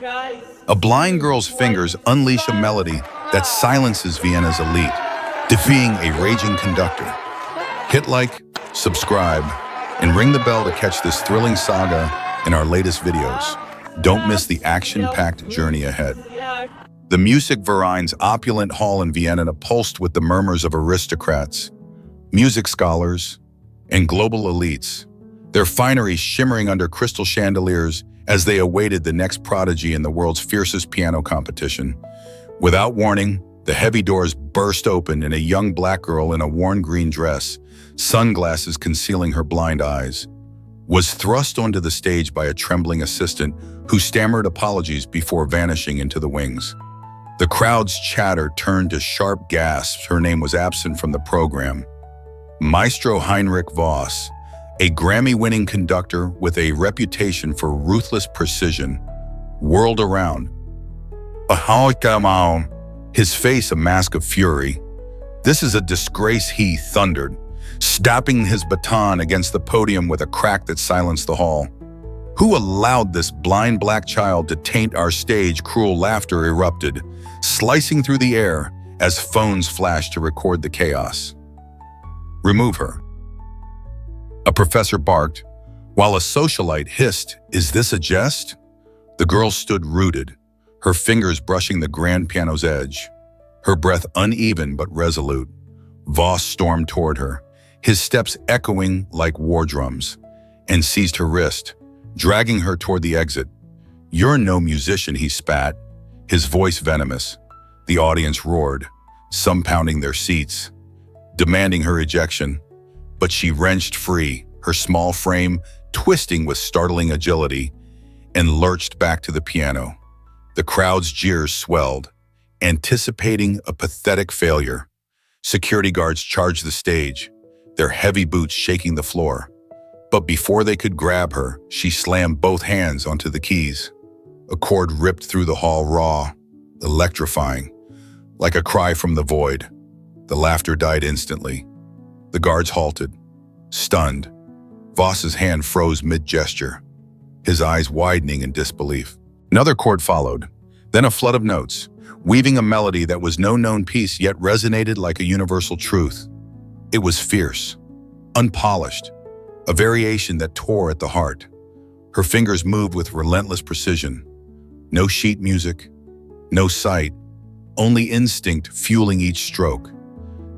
A blind girl's fingers unleash a melody that silences Vienna's elite, defeating a raging conductor. Hit like, subscribe, and ring the bell to catch this thrilling saga in our latest videos. Don't miss the action-packed journey ahead. The music Verein's opulent hall in Vienna pulsed with the murmurs of aristocrats, music scholars, and global elites, their finery shimmering under crystal chandeliers as they awaited the next prodigy in the world's fiercest piano competition. Without warning, the heavy doors burst open and a young black girl in a worn green dress, sunglasses concealing her blind eyes, was thrust onto the stage by a trembling assistant who stammered apologies before vanishing into the wings. The crowd's chatter turned to sharp gasps. Her name was absent from the program. Maestro Heinrich Voss, a Grammy-winning conductor with a reputation for ruthless precision, whirled around. His face a mask of fury. "This is a disgrace," he thundered, snapping his baton against the podium with a crack that silenced the hall. "Who allowed this blind black child to taint our stage?" Cruel laughter erupted, slicing through the air as phones flashed to record the chaos. "Remove her," a professor barked, while a socialite hissed, "Is this a jest?" The girl stood rooted, her fingers brushing the grand piano's edge, her breath uneven but resolute. Voss stormed toward her, his steps echoing like war drums, and seized her wrist, dragging her toward the exit. "You're no musician," he spat, his voice venomous. The audience roared, some pounding their seats, demanding her ejection. But she wrenched free, her small frame twisting with startling agility, and lurched back to the piano. The crowd's jeers swelled, anticipating a pathetic failure. Security guards charged the stage, their heavy boots shaking the floor. But before they could grab her, she slammed both hands onto the keys. A chord ripped through the hall raw, electrifying, like a cry from the void. The laughter died instantly. The guards halted, stunned. Voss's hand froze mid-gesture, his eyes widening in disbelief. Another chord followed, then a flood of notes, weaving a melody that was no known piece yet resonated like a universal truth. It was fierce, unpolished, a variation that tore at the heart. Her fingers moved with relentless precision. No sheet music, no sight, only instinct fueling each stroke.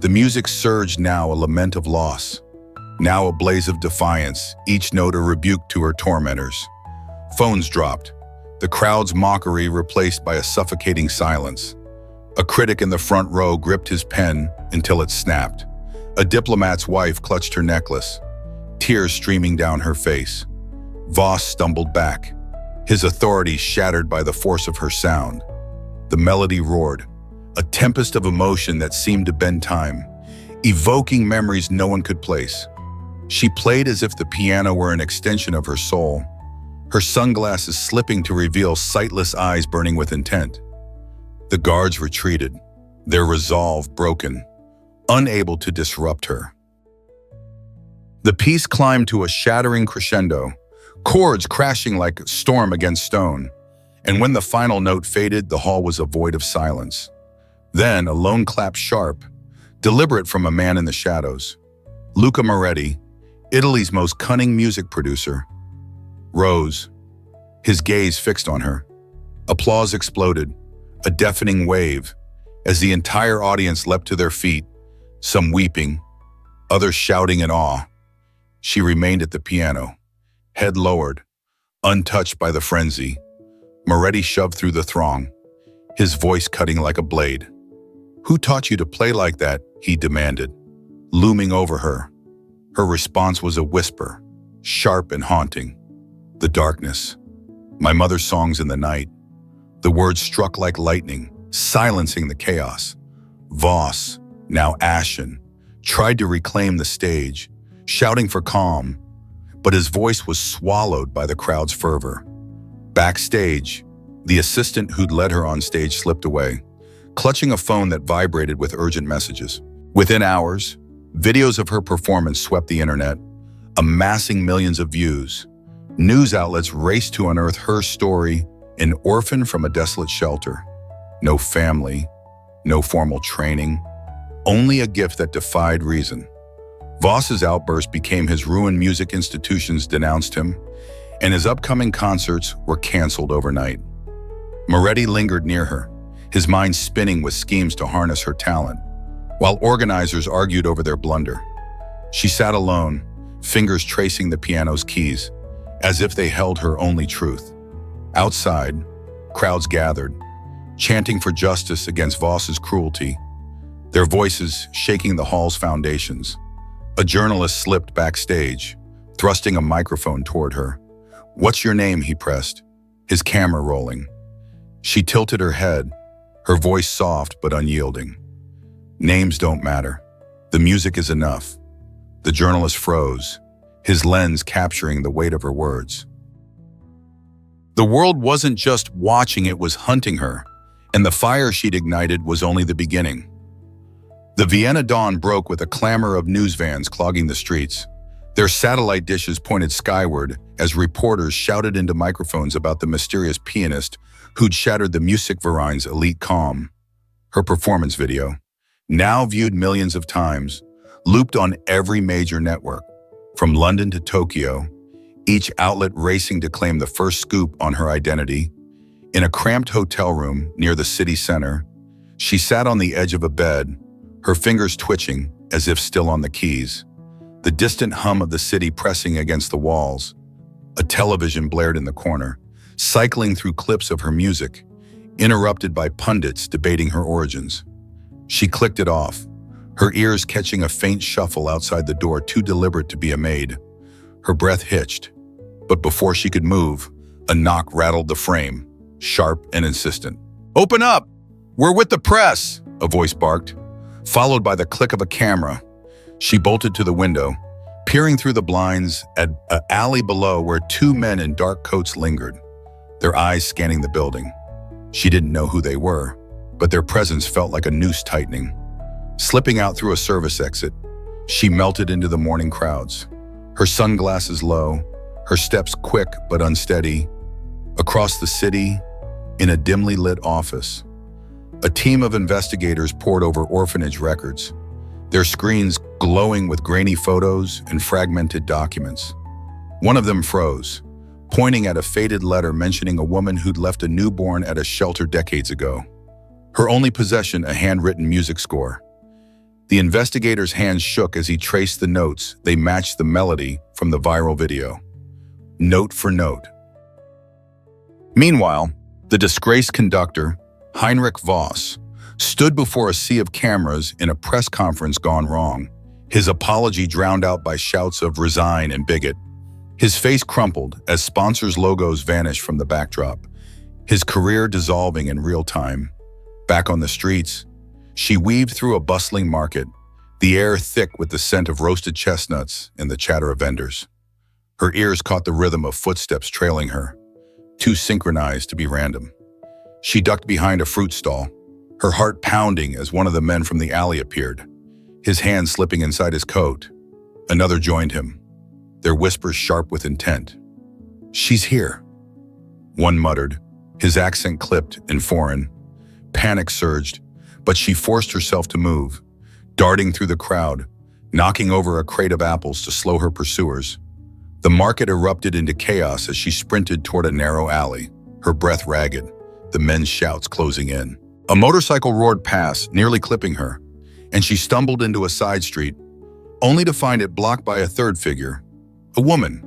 The music surged, now a lament of loss, now a blaze of defiance, each note a rebuke to her tormentors. Phones dropped, the crowd's mockery replaced by a suffocating silence. A critic in the front row gripped his pen until it snapped. A diplomat's wife clutched her necklace, tears streaming down her face. Voss stumbled back, his authority shattered by the force of her sound. The melody roared, a tempest of emotion that seemed to bend time, evoking memories no one could place. She played as if the piano were an extension of her soul, her sunglasses slipping to reveal sightless eyes burning with intent. The guards retreated, their resolve broken, unable to disrupt her. The piece climbed to a shattering crescendo, chords crashing like storm against stone, and when the final note faded, the hall was a void of silence. Then a lone clap sharp, deliberate from a man in the shadows. Luca Moretti, Italy's most cunning music producer, rose, his gaze fixed on her. Applause exploded, a deafening wave, as the entire audience leapt to their feet, some weeping, others shouting in awe. She remained at the piano, head lowered, untouched by the frenzy. Moretti shoved through the throng, his voice cutting like a blade. "Who taught you to play like that?" he demanded, looming over her. Her response was a whisper, sharp and haunting. "The darkness. My mother's songs in the night." The words struck like lightning, silencing the chaos. Voss, now ashen, tried to reclaim the stage, shouting for calm, but his voice was swallowed by the crowd's fervor. Backstage, the assistant who'd led her on stage slipped away, clutching a phone that vibrated with urgent messages. Within hours, videos of her performance swept the internet, amassing millions of views. News outlets raced to unearth her story an orphan from a desolate shelter. No family, no formal training, only a gift that defied reason. Voss's outburst became his ruin. Music institutions denounced him, and his upcoming concerts were canceled overnight. Moretti lingered near her, his mind spinning with schemes to harness her talent, while organizers argued over their blunder. She sat alone, fingers tracing the piano's keys, as if they held her only truth. Outside, crowds gathered, chanting for justice against Voss's cruelty, their voices shaking the hall's foundations. A journalist slipped backstage, thrusting a microphone toward her. "What's your name?" he pressed, his camera rolling. She tilted her head, her voice soft but unyielding. "Names don't matter. The music is enough." The journalist froze, his lens capturing the weight of her words. The world wasn't just watching, it was hunting her, and the fire she'd ignited was only the beginning. The Vienna dawn broke with a clamor of news vans clogging the streets. Their satellite dishes pointed skyward as reporters shouted into microphones about the mysterious pianist who'd shattered the Musikverein's elite calm. Her performance video, now viewed millions of times, looped on every major network, from London to Tokyo, each outlet racing to claim the first scoop on her identity. In a cramped hotel room near the city center, she sat on the edge of a bed, her fingers twitching as if still on the keys. The distant hum of the city pressing against the walls. A television blared in the corner, cycling through clips of her music, interrupted by pundits debating her origins. She clicked it off, her ears catching a faint shuffle outside the door too deliberate to be a maid. Her breath hitched, but before she could move, a knock rattled the frame, sharp and insistent. "Open up! We're with the press!" a voice barked, followed by the click of a camera. She bolted to the window, peering through the blinds at an alley below where two men in dark coats lingered, their eyes scanning the building. She didn't know who they were, but their presence felt like a noose tightening. Slipping out through a service exit, she melted into the morning crowds, her sunglasses low, her steps quick but unsteady. Across the city, in a dimly lit office, a team of investigators pored over orphanage records, their screens glowing with grainy photos and fragmented documents. One of them froze, pointing at a faded letter mentioning a woman who'd left a newborn at a shelter decades ago. Her only possession, a handwritten music score. The investigator's hands shook as he traced the notes. They matched the melody from the viral video, note for note. Meanwhile, the disgraced conductor, Heinrich Voss, stood before a sea of cameras in a press conference gone wrong, his apology drowned out by shouts of "resign" and "bigot." His face crumpled as sponsors' logos vanished from the backdrop, his career dissolving in real time. Back on the streets, she weaved through a bustling market, the air thick with the scent of roasted chestnuts and the chatter of vendors. Her ears caught the rhythm of footsteps trailing her, too synchronized to be random. She ducked behind a fruit stall, her heart pounding as one of the men from the alley appeared, his hand slipping inside his coat. Another joined him, their whispers sharp with intent. "She's here," one muttered, his accent clipped and foreign. Panic surged, but she forced herself to move, darting through the crowd, knocking over a crate of apples to slow her pursuers. The market erupted into chaos as she sprinted toward a narrow alley, her breath ragged, the men's shouts closing in. A motorcycle roared past, nearly clipping her, and she stumbled into a side street, only to find it blocked by a third figure, a woman,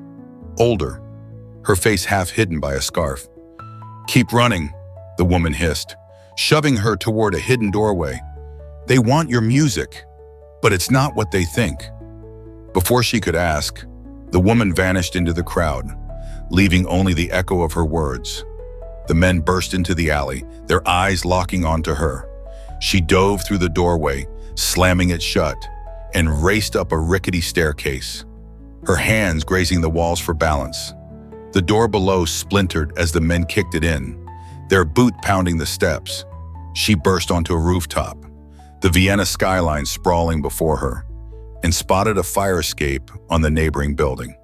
older, her face half hidden by a scarf. "Keep running," the woman hissed, shoving her toward a hidden doorway. "They want your music, but it's not what they think." Before she could ask, the woman vanished into the crowd, leaving only the echo of her words. The men burst into the alley, their eyes locking onto her. She dove through the doorway, slamming it shut, and raced up a rickety staircase, her hands grazing the walls for balance. The door below splintered as the men kicked it in, their boot pounding the steps. She burst onto a rooftop, the Vienna skyline sprawling before her, and spotted a fire escape on the neighboring building.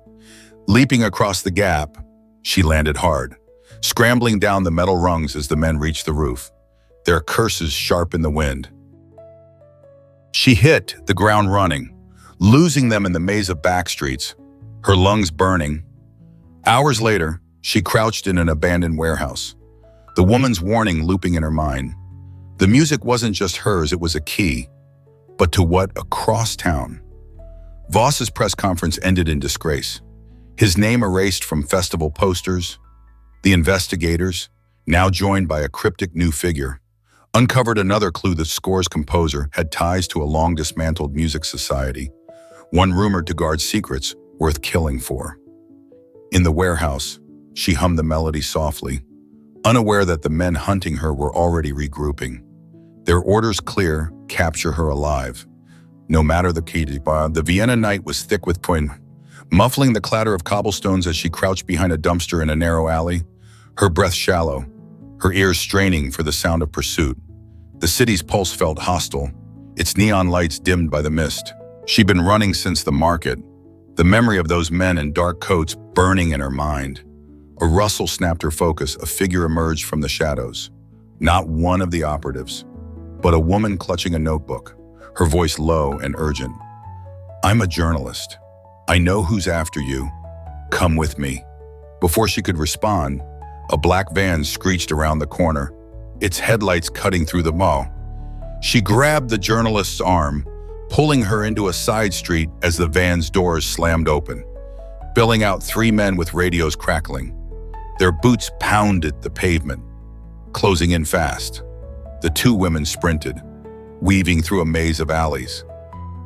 Leaping across the gap, she landed hard, scrambling down the metal rungs as the men reached the roof, their curses sharp in the wind. She hit the ground running, losing them in the maze of back streets, her lungs burning. Hours later, she crouched in an abandoned warehouse, the woman's warning looping in her mind. The music wasn't just hers, it was a key, but to what? Across town. Voss's press conference ended in disgrace, his name erased from festival posters. The investigators, now joined by a cryptic new figure, uncovered another clue: the score's composer had ties to a long-dismantled music society, one rumored to guard secrets worth killing for. In the warehouse, she hummed the melody softly, unaware that the men hunting her were already regrouping. Their orders clear: capture her alive. No matter the key. The Vienna night was thick with coin, muffling the clatter of cobblestones as she crouched behind a dumpster in a narrow alley, her breath shallow, her ears straining for the sound of pursuit. The city's pulse felt hostile, its neon lights dimmed by the mist. She'd been running since the market, the memory of those men in dark coats burning in her mind. A rustle snapped her focus, a figure emerged from the shadows. Not one of the operatives, but a woman clutching a notebook, her voice low and urgent. "I'm a journalist. I know who's after you. Come with me." Before she could respond, a black van screeched around the corner, its headlights cutting through the mall. She grabbed the journalist's arm, pulling her into a side street as the van's doors slammed open, billing out three men with radios crackling. Their boots pounded the pavement, closing in fast. The two women sprinted, weaving through a maze of alleys,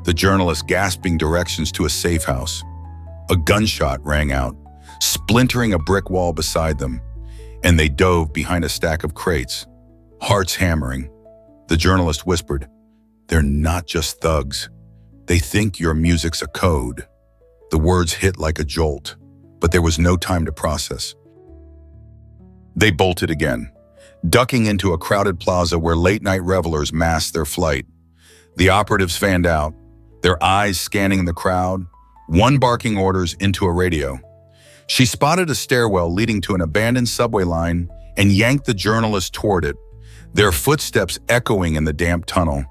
the journalist gasping directions to a safe house. A gunshot rang out, splintering a brick wall beside them, and they dove behind a stack of crates, hearts hammering. The journalist whispered, "They're not just thugs. They think your music's a code." The words hit like a jolt, but there was no time to process. They bolted again, ducking into a crowded plaza where late-night revelers masked their flight. The operatives fanned out, their eyes scanning the crowd, one barking orders into a radio. She spotted a stairwell leading to an abandoned subway line and yanked the journalist toward it, their footsteps echoing in the damp tunnel.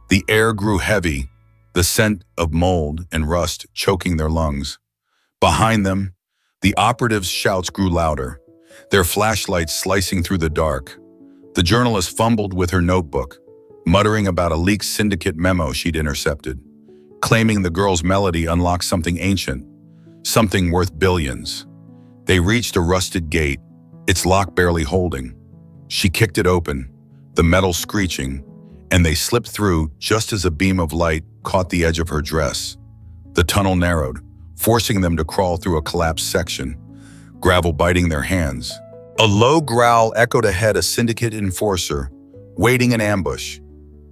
The air grew heavy, the scent of mold and rust choking their lungs. Behind them, the operatives' shouts grew louder, their flashlights slicing through the dark. The journalist fumbled with her notebook, muttering about a leaked syndicate memo she'd intercepted, claiming the girl's melody unlocked something ancient, something worth billions. They reached a rusted gate, its lock barely holding. She kicked it open, the metal screeching, and they slipped through just as a beam of light caught the edge of her dress. The tunnel narrowed, forcing them to crawl through a collapsed section, gravel biting their hands. A low growl echoed ahead, a syndicate enforcer, waiting in ambush,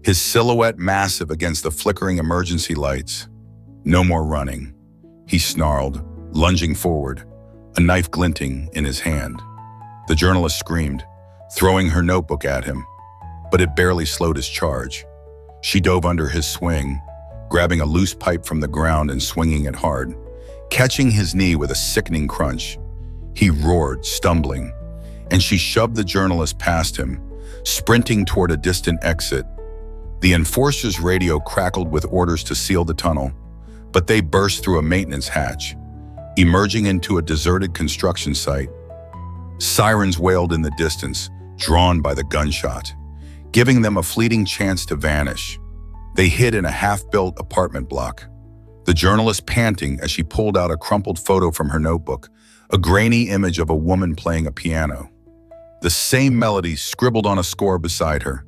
his silhouette massive against the flickering emergency lights. "No more running," he snarled, lunging forward, a knife glinting in his hand. The journalist screamed, throwing her notebook at him, but it barely slowed his charge. She dove under his swing, grabbing a loose pipe from the ground and swinging it hard, catching his knee with a sickening crunch. He roared, stumbling, and she shoved the journalist past him, sprinting toward a distant exit. The enforcer's radio crackled with orders to seal the tunnel, but they burst through a maintenance hatch, emerging into a deserted construction site. Sirens wailed in the distance, drawn by the gunshot, giving them a fleeting chance to vanish. They hid in a half-built apartment block, the journalist panting as she pulled out a crumpled photo from her notebook, a grainy image of a woman playing a piano. The same melody scribbled on a score beside her.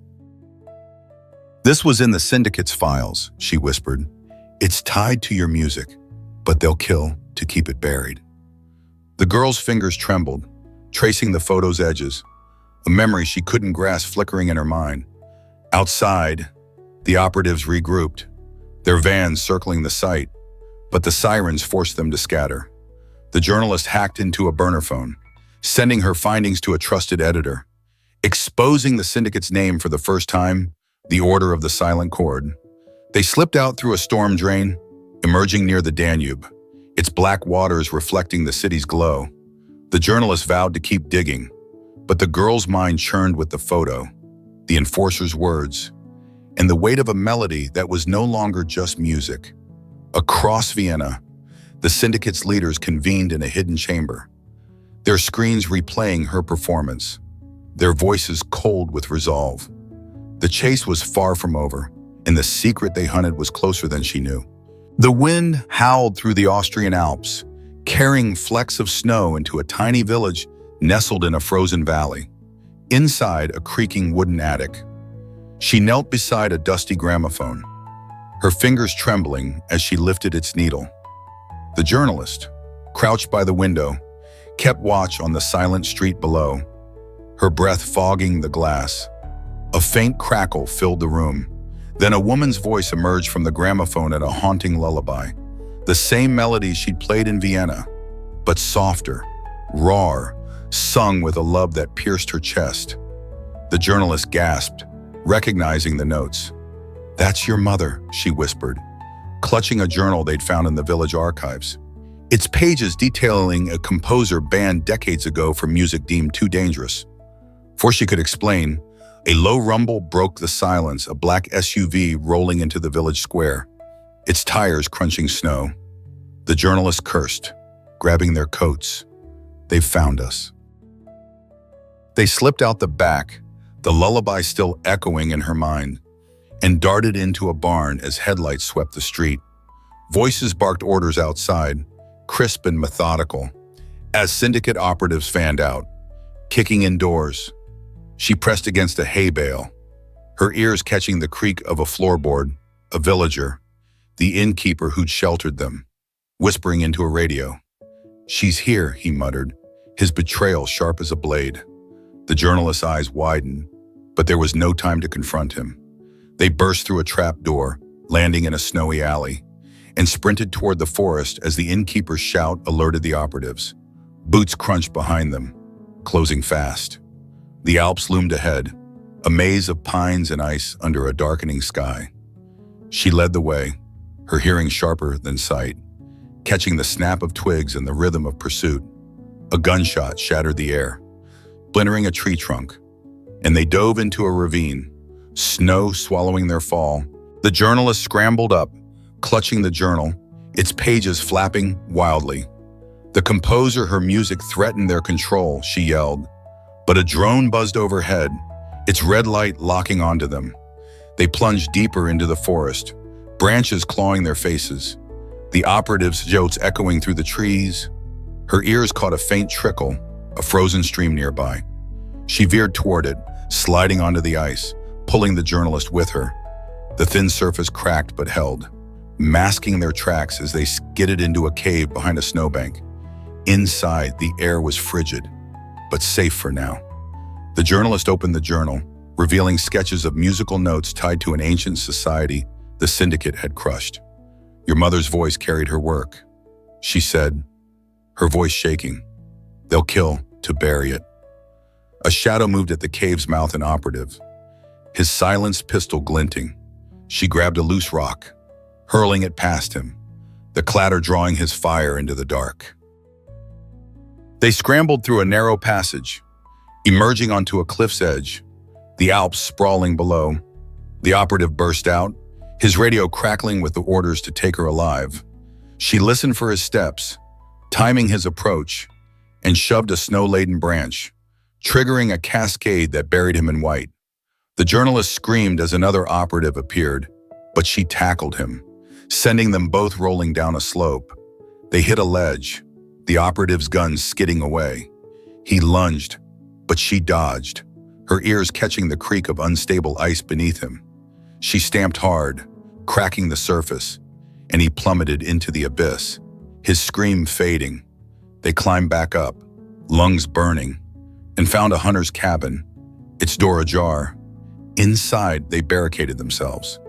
"This was in the syndicate's files," she whispered. "It's tied to your music, but they'll kill to keep it buried." The girl's fingers trembled, tracing the photo's edges, a memory she couldn't grasp flickering in her mind. Outside, the operatives regrouped, their vans circling the site, but the sirens forced them to scatter. The journalist hacked into a burner phone, sending her findings to a trusted editor, exposing the syndicate's name for the first time, the Order of the Silent Cord. They slipped out through a storm drain, emerging near the Danube, its black waters reflecting the city's glow. The journalist vowed to keep digging, But the girl's mind churned with the photo, the enforcer's words, and the weight of a melody that was no longer just music. Across Vienna, the syndicate's leaders convened in a hidden chamber, their screens replaying her performance, their voices cold with resolve. The chase was far from over, and the secret they hunted was closer than she knew. The wind howled through the Austrian Alps, carrying flecks of snow into a tiny village nestled in a frozen valley. Inside a creaking wooden attic, she knelt beside a dusty gramophone, her fingers trembling as she lifted its needle. The journalist, crouched by the window, kept watch on the silent street below, her breath fogging the glass. A faint crackle filled the room. Then a woman's voice emerged from the gramophone at a haunting lullaby. The same melody she'd played in Vienna, but softer, rawer, sung with a love that pierced her chest. The journalist gasped, recognizing the notes. "That's your mother," she whispered, clutching a journal they'd found in the village archives. Its pages detailing a composer banned decades ago for music deemed too dangerous. Before she could explain, a low rumble broke the silence, a black SUV rolling into the village square, its tires crunching snow. The journalists cursed, grabbing their coats. "They've found us." They slipped out the back, the lullaby still echoing in her mind, and darted into a barn as headlights swept the street. Voices barked orders outside, crisp and methodical, as syndicate operatives fanned out, kicking in doors. She pressed against a hay bale, her ears catching the creak of a floorboard, a villager, the innkeeper who'd sheltered them, whispering into a radio. "She's here," he muttered, his betrayal sharp as a blade. The journalist's eyes widened, but there was no time to confront him. They burst through a trap door, landing in a snowy alley, and sprinted toward the forest as the innkeeper's shout alerted the operatives. Boots crunched behind them, closing fast. The Alps loomed ahead, a maze of pines and ice under a darkening sky. She led the way, her hearing sharper than sight, catching the snap of twigs and the rhythm of pursuit. A gunshot shattered the air, splintering a tree trunk, and they dove into a ravine, snow swallowing their fall. The journalist scrambled up, clutching the journal, its pages flapping wildly. The composer, her music threatened their control, she yelled. But a drone buzzed overhead, its red light locking onto them. They plunged deeper into the forest, branches clawing their faces, the operative's jolts echoing through the trees. Her ears caught a faint trickle, a frozen stream nearby. She veered toward it, sliding onto the ice, pulling the journalist with her. The thin surface cracked but held, masking their tracks as they skidded into a cave behind a snowbank. Inside, the air was frigid, but safe for now. The journalist opened the journal, revealing sketches of musical notes tied to an ancient society the syndicate had crushed. "Your mother's voice carried her work," she said, her voice shaking. "They'll kill to bury it." A shadow moved at the cave's mouth, an operative, his silenced pistol glinting. She grabbed a loose rock, hurling it past him, the clatter drawing his fire into the dark. They scrambled through a narrow passage, emerging onto a cliff's edge, the Alps sprawling below. The operative burst out, his radio crackling with the orders to take her alive. She listened for his steps, timing his approach, and shoved a snow-laden branch, triggering a cascade that buried him in white. The journalist screamed as another operative appeared, but she tackled him, sending them both rolling down a slope. They hit a ledge, the operative's gun skidding away. He lunged, but she dodged, her ears catching the creak of unstable ice beneath him. She stamped hard, cracking the surface, and he plummeted into the abyss, his scream fading. They climbed back up, lungs burning, and found a hunter's cabin, its door ajar. Inside, they barricaded themselves,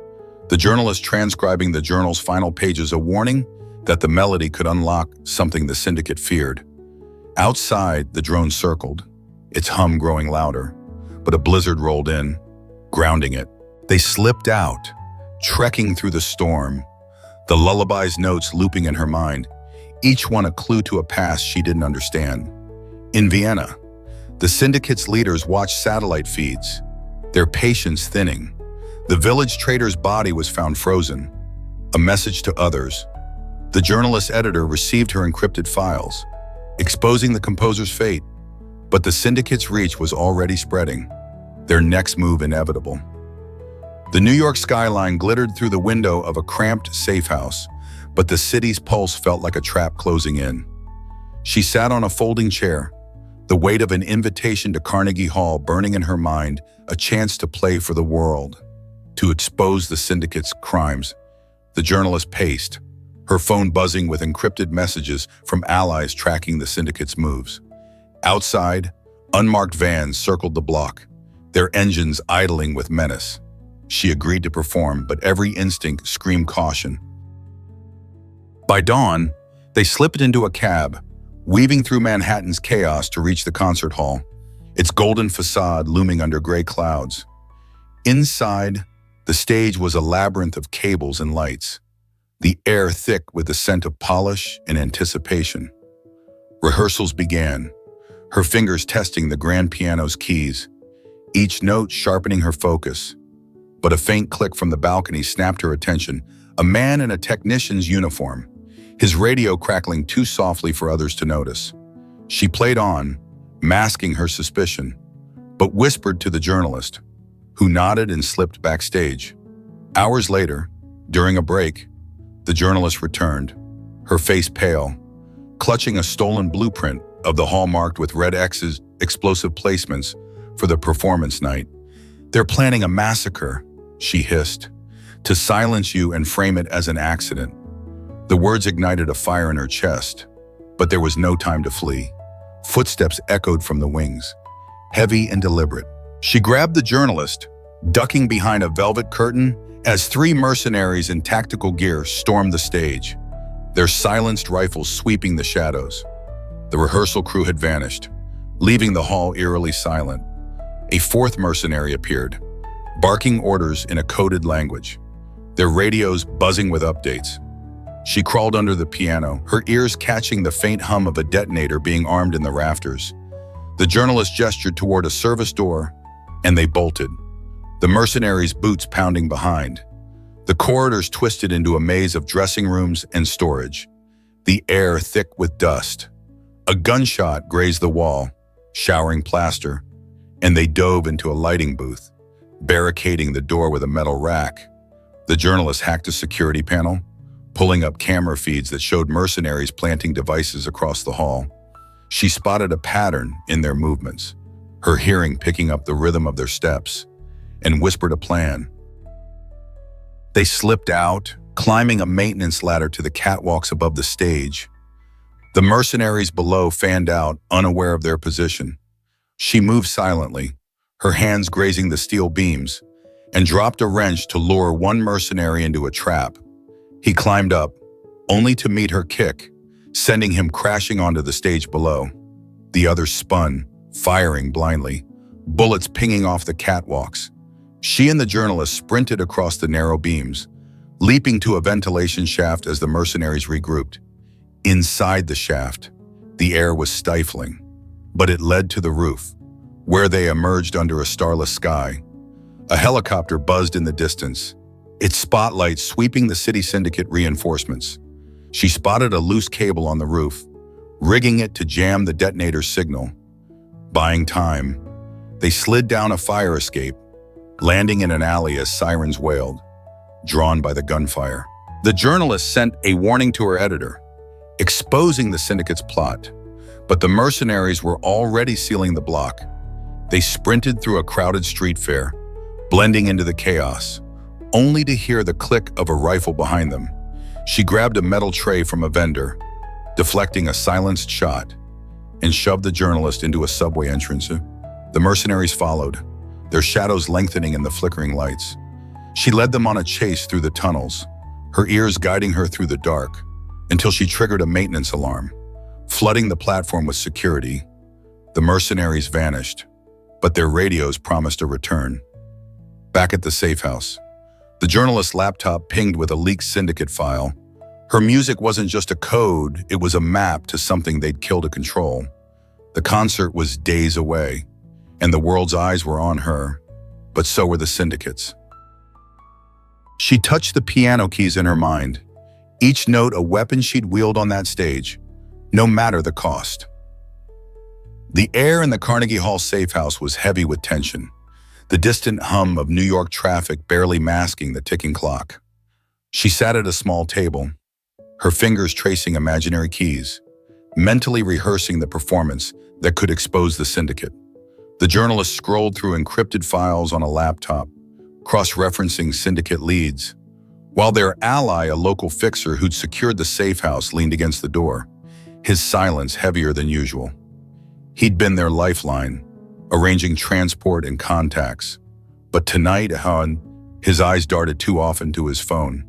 the journalist transcribing the journal's final pages, a warning that the melody could unlock something the syndicate feared. Outside, the drone circled, its hum growing louder, but a blizzard rolled in, grounding it. They slipped out, trekking through the storm, the lullaby's notes looping in her mind, each one a clue to a past she didn't understand. In Vienna, The syndicate's leaders watched satellite feeds, their patience thinning. The village trader's body was found frozen, a message to others. The journalist editor received her encrypted files, exposing the composer's fate. But the syndicate's reach was already spreading, their next move inevitable. The New York skyline glittered through the window of a cramped safe house, but the city's pulse felt like a trap closing in. She sat on a folding chair, the weight of an invitation to Carnegie Hall burning in her mind, a chance to play for the world, to expose the syndicate's crimes. The journalist paced, her phone buzzing with encrypted messages from allies tracking the syndicate's moves. Outside, unmarked vans circled the block, their engines idling with menace. She agreed to perform, but every instinct screamed caution. By dawn, they slipped into a cab, weaving through Manhattan's chaos to reach the concert hall, its golden facade looming under gray clouds. Inside, the stage was a labyrinth of cables and lights, the air thick with the scent of polish and anticipation. Rehearsals began, her fingers testing the grand piano's keys, each note sharpening her focus. But a faint click from the balcony snapped her attention, a man in a technician's uniform, his radio crackling too softly for others to notice. She played on, masking her suspicion, but whispered to the journalist, who nodded and slipped backstage. Hours later, during a break, the journalist returned, her face pale, clutching a stolen blueprint of the hall marked with red X's explosive placements for the performance night. "They're planning a massacre," she hissed, "to silence you and frame it as an accident." The words ignited a fire in her chest, but there was no time to flee. Footsteps echoed from the wings, heavy and deliberate. She grabbed the journalist, ducking behind a velvet curtain as 3 mercenaries in tactical gear stormed the stage, their silenced rifles sweeping the shadows. The rehearsal crew had vanished, leaving the hall eerily silent. A 4th mercenary appeared, barking orders in a coded language, their radios buzzing with updates. She crawled under the piano, her ears catching the faint hum of a detonator being armed in the rafters. The journalist gestured toward a service door, and they bolted, the mercenaries' boots pounding behind. The corridors twisted into a maze of dressing rooms and storage, the air thick with dust. A gunshot grazed the wall, showering plaster, and they dove into a lighting booth, barricading the door with a metal rack. The journalist hacked a security panel, pulling up camera feeds that showed mercenaries planting devices across the hall. She spotted a pattern in their movements, her hearing picking up the rhythm of their steps, and whispered a plan. They slipped out, climbing a maintenance ladder to the catwalks above the stage. The mercenaries below fanned out, unaware of their position. She moved silently, her hands grazing the steel beams, and dropped a wrench to lure one mercenary into a trap. He climbed up, only to meet her kick, sending him crashing onto the stage below. The others spun, firing blindly, bullets pinging off the catwalks. She and the journalist sprinted across the narrow beams, leaping to a ventilation shaft as the mercenaries regrouped. Inside the shaft, the air was stifling, but it led to the roof, where they emerged under a starless sky. A helicopter buzzed in the distance, its spotlight sweeping the city syndicate reinforcements. She spotted a loose cable on the roof, rigging it to jam the detonator signal. Buying time, they slid down a fire escape, landing in an alley as sirens wailed, drawn by the gunfire. The journalist sent a warning to her editor, exposing the syndicate's plot, but the mercenaries were already sealing the block. They sprinted through a crowded street fair, blending into the chaos, only to hear the click of a rifle behind them. She grabbed a metal tray from a vendor, deflecting a silenced shot, and shoved the journalist into a subway entrance. The mercenaries followed, their shadows lengthening in the flickering lights. She led them on a chase through the tunnels, her ears guiding her through the dark, until she triggered a maintenance alarm, flooding the platform with security. The mercenaries vanished, but their radios promised a return. Back at the safe house, the journalist's laptop pinged with a leaked syndicate file. Her music wasn't just a code, it was a map to something they'd kill to control. The concert was days away, and the world's eyes were on her, but so were the syndicates. She touched the piano keys in her mind, each note a weapon she'd wield on that stage, no matter the cost. The air in the Carnegie Hall safe house was heavy with tension, the distant hum of New York traffic barely masking the ticking clock. She sat at a small table, her fingers tracing imaginary keys, mentally rehearsing the performance that could expose the syndicate. The journalist scrolled through encrypted files on a laptop, cross-referencing syndicate leads, while their ally, a local fixer who'd secured the safe house, leaned against the door, his silence heavier than usual. He'd been their lifeline, arranging transport and contacts. But tonight, his eyes darted too often to his phone.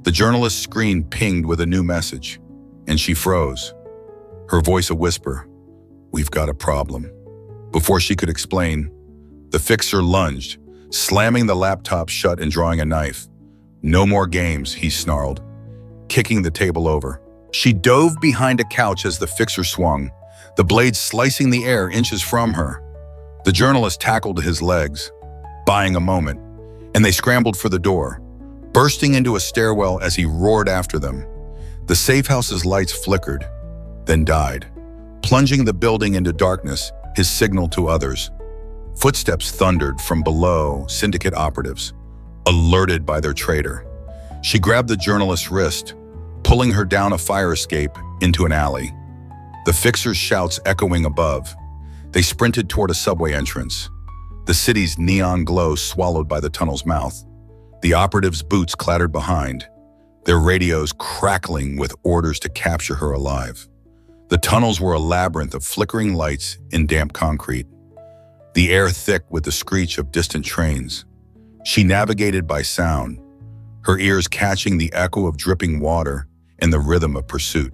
The journalist's screen pinged with a new message, and she froze, her voice a whisper. "We've got a problem." Before she could explain, the fixer lunged, slamming the laptop shut and drawing a knife. "No more games," he snarled, kicking the table over. She dove behind a couch as the fixer swung, the blade slicing the air inches from her. The journalist tackled his legs, buying a moment, and they scrambled for the door, bursting into a stairwell as he roared after them. The safe house's lights flickered, then died, plunging the building into darkness, his signal to others. Footsteps thundered from below, syndicate operatives, alerted by their traitor. She grabbed the journalist's wrist, pulling her down a fire escape into an alley. The fixer's shouts echoing above. They sprinted toward a subway entrance, the city's neon glow swallowed by the tunnel's mouth. The operatives' boots clattered behind, their radios crackling with orders to capture her alive. The tunnels were a labyrinth of flickering lights in damp concrete, the air thick with the screech of distant trains. She navigated by sound, her ears catching the echo of dripping water and the rhythm of pursuit.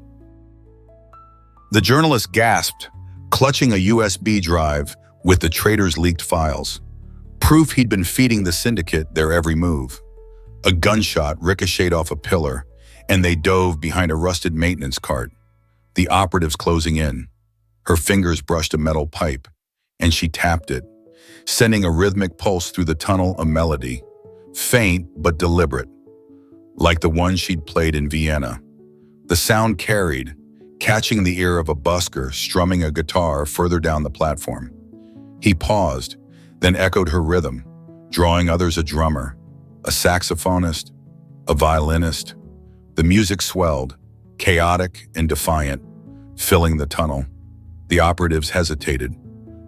The journalist gasped, clutching a USB drive with the traitor's leaked files, proof he'd been feeding the syndicate their every move. A gunshot ricocheted off a pillar, and they dove behind a rusted maintenance cart, the operatives closing in. Her fingers brushed a metal pipe, and she tapped it, sending a rhythmic pulse through the tunnel, a melody, faint but deliberate, like the one she'd played in Vienna. The sound carried, catching the ear of a busker strumming a guitar further down the platform. He paused, then echoed her rhythm, drawing others: a drummer, a saxophonist, a violinist. The music swelled, chaotic and defiant, filling the tunnel. The operatives hesitated,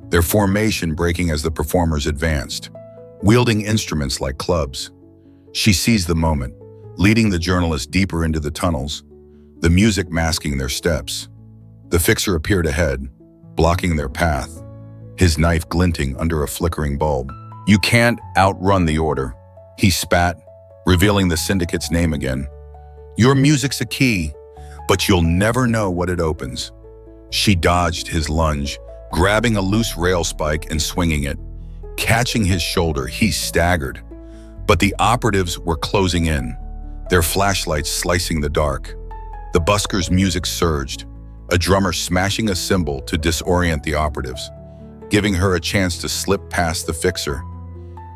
their formation breaking as the performers advanced, wielding instruments like clubs. She seized the moment, leading the journalist deeper into the tunnels, the music masking their steps. The fixer appeared ahead, blocking their path, his knife glinting under a flickering bulb. "You can't outrun the order," he spat, revealing the syndicate's name again. "Your music's a key, but you'll never know what it opens." She dodged his lunge, grabbing a loose rail spike and swinging it. Catching his shoulder, he staggered. But the operatives were closing in, their flashlights slicing the dark. The busker's music surged, a drummer smashing a cymbal to disorient the operatives, giving her a chance to slip past the fixer.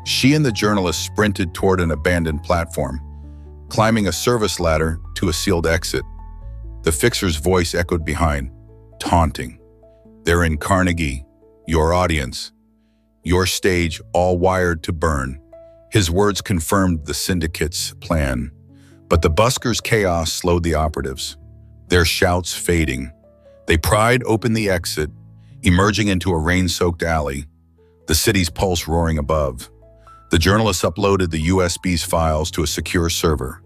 She and the journalist sprinted toward an abandoned platform, climbing a service ladder to a sealed exit. The fixer's voice echoed behind, taunting. "They're in Carnegie, your audience, your stage all wired to burn." His words confirmed the syndicate's plan, but the buskers' chaos slowed the operatives, their shouts fading. They pried open the exit, emerging into a rain-soaked alley, the city's pulse roaring above. The journalists uploaded the USB's files to a secure server,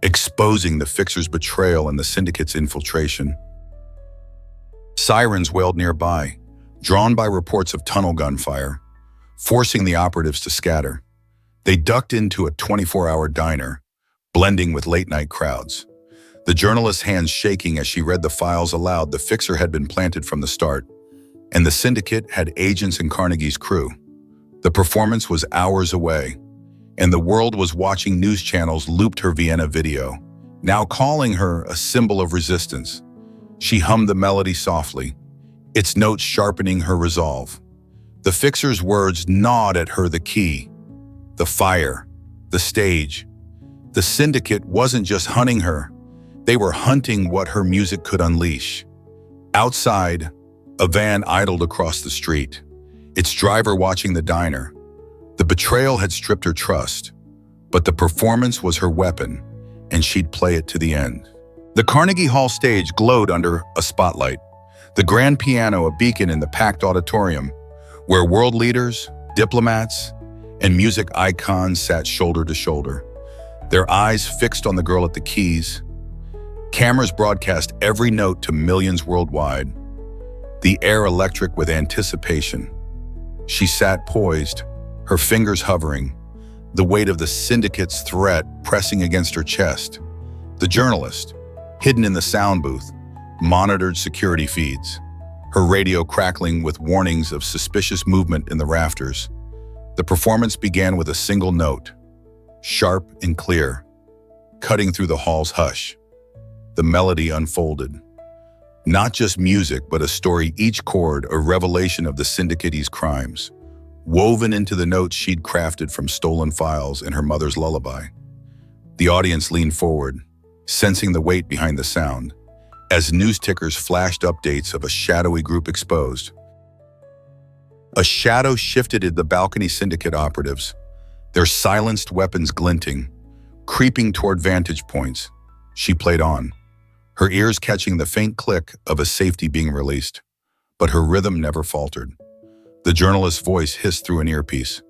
exposing the fixer's betrayal and the syndicate's infiltration. Sirens wailed nearby, drawn by reports of tunnel gunfire, forcing the operatives to scatter. They ducked into a 24-hour diner, blending with late-night crowds. The journalist's hands shaking as she read the files aloud. The fixer had been planted from the start, and the syndicate had agents in Carnegie's crew. The performance was hours away, and the world was watching. News channels looped her Vienna video, now calling her a symbol of resistance. She hummed the melody softly, its notes sharpening her resolve. The fixer's words gnawed at her the key, the fire, the stage. The syndicate wasn't just hunting her, they were hunting what her music could unleash. Outside, a van idled across the street, its driver watching the diner. The betrayal had stripped her trust, but the performance was her weapon, and she'd play it to the end. The Carnegie Hall stage glowed under a spotlight, the grand piano a beacon in the packed auditorium, where world leaders, diplomats, and music icons sat shoulder to shoulder, their eyes fixed on the girl at the keys. Cameras broadcast every note to millions worldwide, the air electric with anticipation. She sat poised, her fingers hovering, the weight of the syndicate's threat pressing against her chest. The journalist, hidden in the sound booth, monitored security feeds, her radio crackling with warnings of suspicious movement in the rafters. The performance began with a single note, sharp and clear, cutting through the hall's hush. The melody unfolded. Not just music, but a story, each chord a revelation of the syndicate's crimes, woven into the notes she'd crafted from stolen files in her mother's lullaby. The audience leaned forward, sensing the weight behind the sound, as news tickers flashed updates of a shadowy group exposed. A shadow shifted at the balcony syndicate operatives, their silenced weapons glinting, creeping toward vantage points. She played on, her ears catching the faint click of a safety being released, but her rhythm never faltered. The journalist's voice hissed through an earpiece.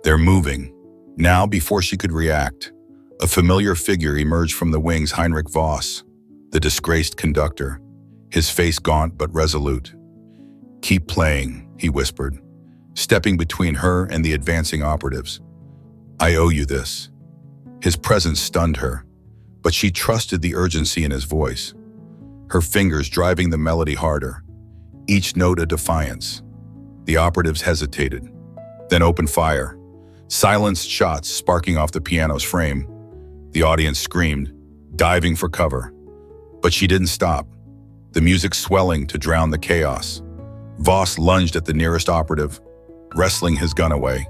"They're moving." Now, before she could react, a familiar figure emerged from the wings, Heinrich Voss, the disgraced conductor, his face gaunt but resolute. "Keep playing," he whispered, stepping between her and the advancing operatives. "I owe you this." His presence stunned her, but she trusted the urgency in his voice, her fingers driving the melody harder, each note a defiance. The operatives hesitated, then opened fire, silenced shots sparking off the piano's frame. The audience screamed, diving for cover. But she didn't stop, the music swelling to drown the chaos. Voss lunged at the nearest operative, wrestling his gun away,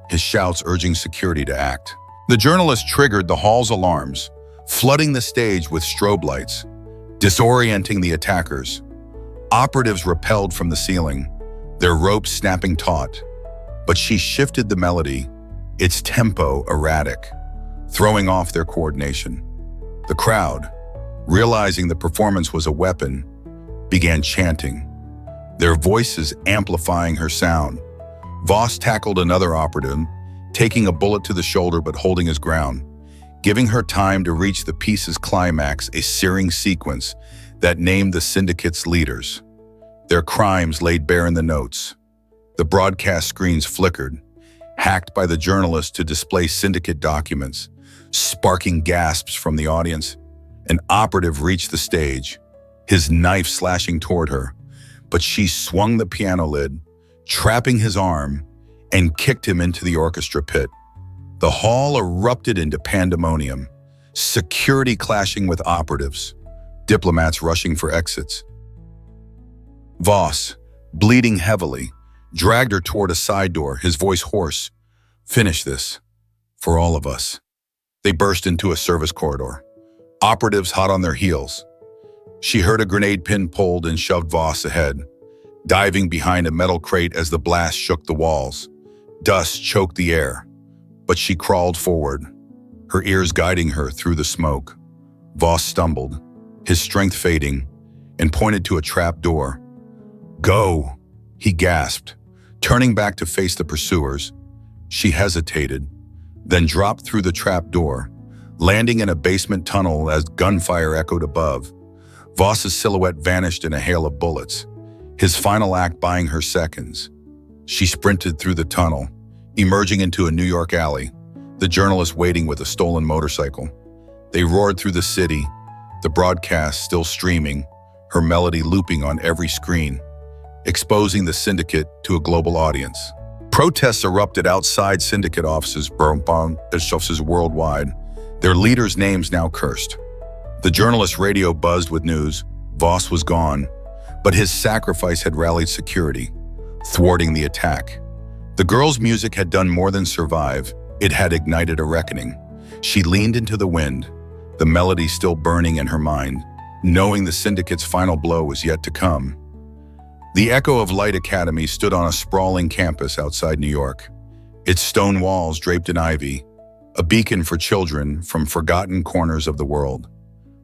his shouts urging security to act. The journalist triggered the hall's alarms, flooding the stage with strobe lights, disorienting the attackers. Operatives rappelled from the ceiling, their ropes snapping taut. But she shifted the melody, its tempo erratic, throwing off their coordination. The crowd, realizing the performance was a weapon, began chanting, their voices amplifying her sound. Voss tackled another operative, taking a bullet to the shoulder but holding his ground, giving her time to reach the piece's climax, a searing sequence that named the syndicate's leaders. Their crimes laid bare in the notes. The broadcast screens flickered, hacked by the journalist to display syndicate documents, sparking gasps from the audience. An operative reached the stage, his knife slashing toward her, but she swung the piano lid, trapping his arm, and kicked him into the orchestra pit. The hall erupted into pandemonium, security clashing with operatives, diplomats rushing for exits. Voss, bleeding heavily, dragged her toward a side door, his voice hoarse. "Finish this, for all of us." They burst into a service corridor, operatives hot on their heels. She heard a grenade pin pulled and shoved Voss ahead, diving behind a metal crate as the blast shook the walls. Dust choked the air, but she crawled forward, her ears guiding her through the smoke. Voss stumbled, his strength fading, and pointed to a trap door. "Go," he gasped, turning back to face the pursuers. She hesitated, then dropped through the trap door, landing in a basement tunnel as gunfire echoed above. Voss's silhouette vanished in a hail of bullets, his final act buying her seconds. She sprinted through the tunnel, emerging into a New York alley, the journalist waiting with a stolen motorcycle. They roared through the city, the broadcast still streaming, her melody looping on every screen, exposing the syndicate to a global audience. Protests erupted outside syndicate offices worldwide, their leaders' names now cursed. The journalist radio buzzed with news. Voss was gone, but his sacrifice had rallied security, thwarting the attack. The girl's music had done more than survive, it had ignited a reckoning. She leaned into the wind, the melody still burning in her mind, knowing the syndicate's final blow was yet to come. The Echo of Light Academy stood on a sprawling campus outside New York, its stone walls draped in ivy, a beacon for children from forgotten corners of the world.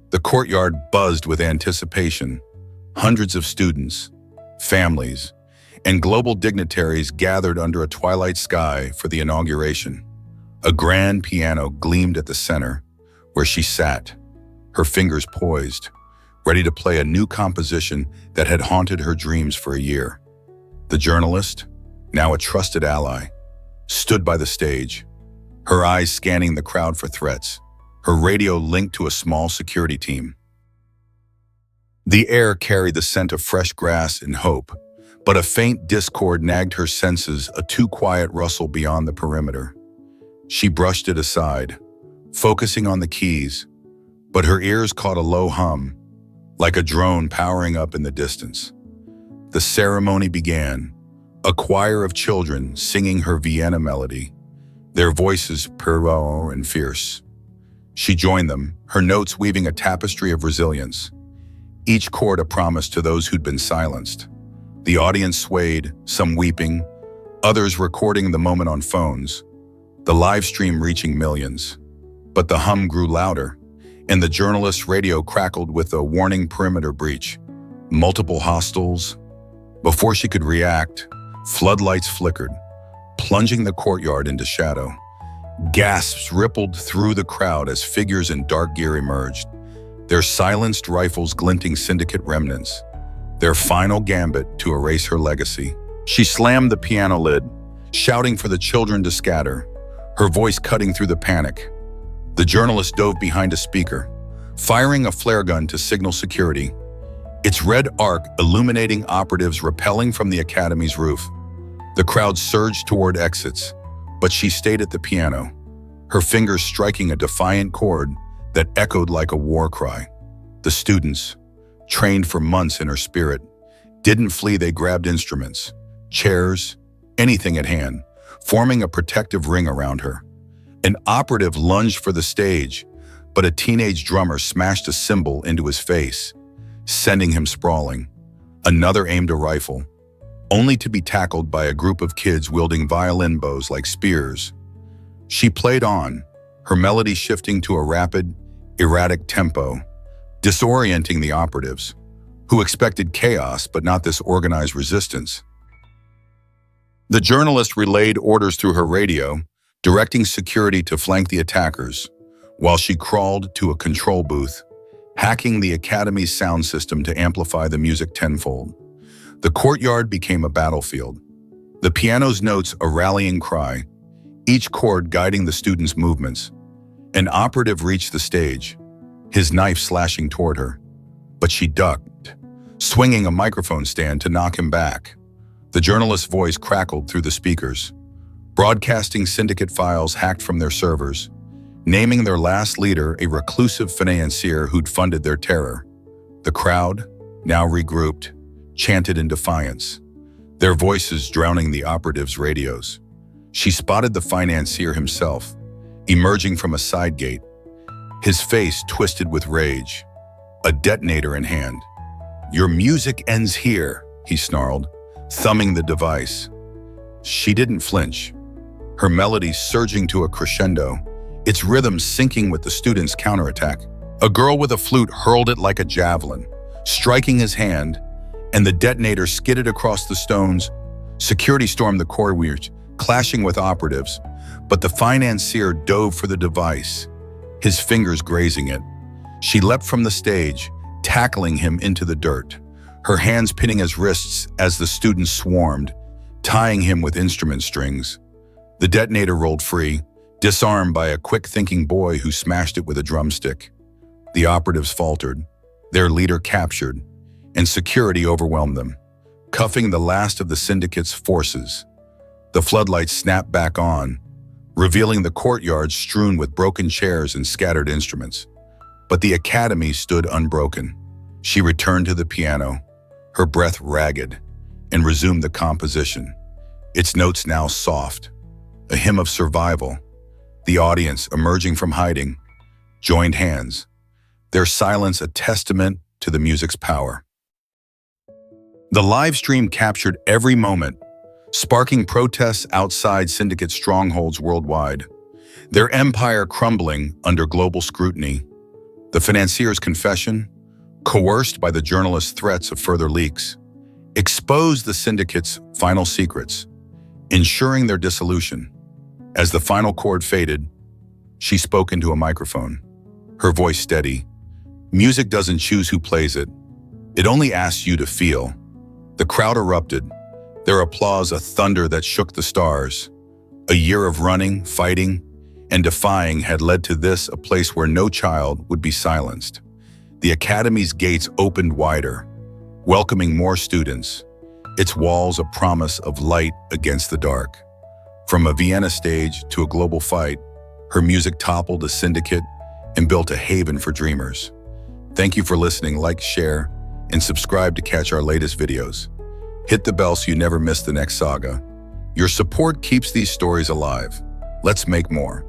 The courtyard buzzed with anticipation. Hundreds of students, families, and global dignitaries gathered under a twilight sky for the inauguration. A grand piano gleamed at the center, where she sat, her fingers poised, ready to play a new composition that had haunted her dreams for a year. The journalist, now a trusted ally, stood by the stage, her eyes scanning the crowd for threats, her radio linked to a small security team. The air carried the scent of fresh grass and hope, but a faint discord nagged her senses, a too quiet rustle beyond the perimeter. She brushed it aside, focusing on the keys, but her ears caught a low hum, like a drone powering up in the distance. The ceremony began, a choir of children singing her Vienna melody, their voices pure and fierce. She joined them, her notes weaving a tapestry of resilience, each chord a promise to those who'd been silenced. The audience swayed, some weeping, others recording the moment on phones, the live stream reaching millions. But the hum grew louder, and the journalist's radio crackled with a warning perimeter breach. Multiple hostiles. Before she could react, floodlights flickered, plunging the courtyard into shadow. Gasps rippled through the crowd as figures in dark gear emerged, their silenced rifles glinting syndicate remnants, their final gambit to erase her legacy. She slammed the piano lid, shouting for the children to scatter, her voice cutting through the panic. The journalist dove behind a speaker, firing a flare gun to signal security, its red arc illuminating operatives rappelling from the academy's roof. The crowd surged toward exits, but she stayed at the piano, her fingers striking a defiant chord that echoed like a war cry. The students, trained for months in her spirit, didn't flee. They grabbed instruments, chairs, anything at hand, forming a protective ring around her. An operative lunged for the stage, but a teenage drummer smashed a cymbal into his face, sending him sprawling. Another aimed a rifle, only to be tackled by a group of kids wielding violin bows like spears. She played on, her melody shifting to a rapid, erratic tempo, disorienting the operatives, who expected chaos but not this organized resistance. The journalist relayed orders through her radio, directing security to flank the attackers, while she crawled to a control booth, hacking the academy's sound system to amplify the music tenfold. The courtyard became a battlefield, the piano's notes a rallying cry, each chord guiding the students' movements. An operative reached the stage, his knife slashing toward her, but she ducked, swinging a microphone stand to knock him back. The journalist's voice crackled through the speakers, broadcasting syndicate files hacked from their servers, naming their last leader a reclusive financier who'd funded their terror. The crowd, now regrouped, chanted in defiance, their voices drowning the operatives' radios. She spotted the financier himself, emerging from a side gate, his face twisted with rage, a detonator in hand. "Your music ends here," he snarled, thumbing the device. She didn't flinch, her melody surging to a crescendo, its rhythm syncing with the students' counterattack. A girl with a flute hurled it like a javelin, striking his hand, and the detonator skidded across the stones. Security stormed the corridor, clashing with operatives, but the financier dove for the device, his fingers grazing it. She leapt from the stage, tackling him into the dirt, her hands pinning his wrists as the students swarmed, tying him with instrument strings. The detonator rolled free, disarmed by a quick-thinking boy who smashed it with a drumstick. The operatives faltered, their leader captured, and security overwhelmed them, cuffing the last of the syndicate's forces. The floodlights snapped back on, revealing the courtyard strewn with broken chairs and scattered instruments. But the academy stood unbroken. She returned to the piano, her breath ragged, and resumed the composition, its notes now soft, a hymn of survival. The audience, emerging from hiding, joined hands, their silence a testament to the music's power. The live stream captured every moment, sparking protests outside syndicate strongholds worldwide, their empire crumbling under global scrutiny. The financier's confession, coerced by the journalist's threats of further leaks, exposed the syndicate's final secrets, ensuring their dissolution. As the final chord faded, she spoke into a microphone, her voice steady. Music doesn't choose who plays it. It only asks you to feel. The crowd erupted, their applause a thunder that shook the stars. A year of running, fighting, and defying had led to this, a place where no child would be silenced. The academy's gates opened wider, welcoming more students, its walls a promise of light against the dark. From a Vienna stage to a global fight, her music toppled a syndicate and built a haven for dreamers. Thank you for listening. Like, share, and subscribe to catch our latest videos. Hit the bell so you never miss the next saga. Your support keeps these stories alive. Let's make more.